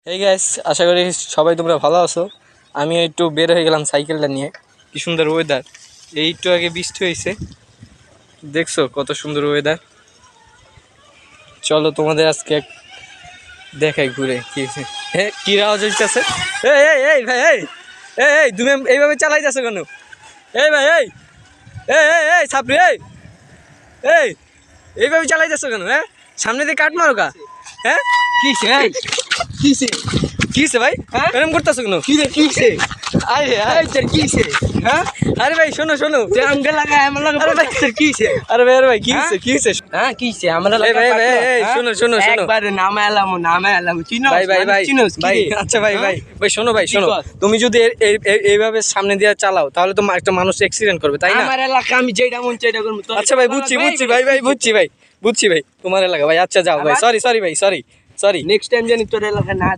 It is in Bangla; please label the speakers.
Speaker 1: এই গাইস, আশা করি সবাই তোমরা ভালো আছো। আমি একটু বের হয়ে গেলাম সাইকেলটা নিয়ে। কি সুন্দর ওয়েদার! এই একটু আগে বৃষ্টি হয়েছে, দেখছো কত সুন্দর ওয়েদার। চলো তোমাদের আজকে দেখাই ঘুরে কি হয়েছে। হ্যাঁ, কি আওয়াজ হইতেছে? এই এই এই ভাই, এই এই এই তুমি এইভাবে চালাইতেছো কেন? এই ভাই, এই এই এই এই ছাপরি, এই এই এইভাবে চালাইতেছো কেন? হ্যাঁ, সামনে দিয়ে কাট মারো কা। হ্যাঁ, কিসে এই কিসে কিসে ভাই? হ্যাঁ, এরকম করতেছো কেন?
Speaker 2: কিরে কিসে?
Speaker 1: আরে
Speaker 2: এই তোর কিসে?
Speaker 1: হ্যাঁ, আরে ভাই শোনো শোনো,
Speaker 2: যে আমগা লাগা আমার লাগা
Speaker 1: আরে ভাই,
Speaker 2: তোর কিসে?
Speaker 1: আরে ভাই, আরে ভাই কি হইছে, কি হইছে?
Speaker 2: হ্যাঁ কিসে? আমরা
Speaker 1: এই
Speaker 2: লাগা
Speaker 1: ভাই ভাই, এই
Speaker 2: হ্যাঁ?
Speaker 1: শোনো শোনো শোনো
Speaker 2: একবারে নামে এলাম চিনোস?
Speaker 1: ভাই ভাই ভাই
Speaker 2: চিনোস
Speaker 1: ভাই,
Speaker 2: কি?
Speaker 1: আচ্ছা ভাই
Speaker 2: হ্যাঁ?
Speaker 1: ভাই ভাই শোনো ভাই, শোনো,
Speaker 2: কর?
Speaker 1: তুমি যদি এইভাবে সামনে দিয়ে চালাও তাহলে তো একটা মানুষ অ্যাক্সিডেন্ট করবে, তাই না?
Speaker 2: আমার এলাকা আমি যেটা মন চাইটা করব।
Speaker 1: আচ্ছা ভাই, বুঝছি বুঝছি ভাই ভাই, বুঝছি ভাই, বুঝছি ভাই, তোমার এলাকা ভাই। আচ্ছা যাও ভাই, সরি সরি ভাই, সরি সরি।
Speaker 2: নেক্সট টাইম জানি তোর এলাকা না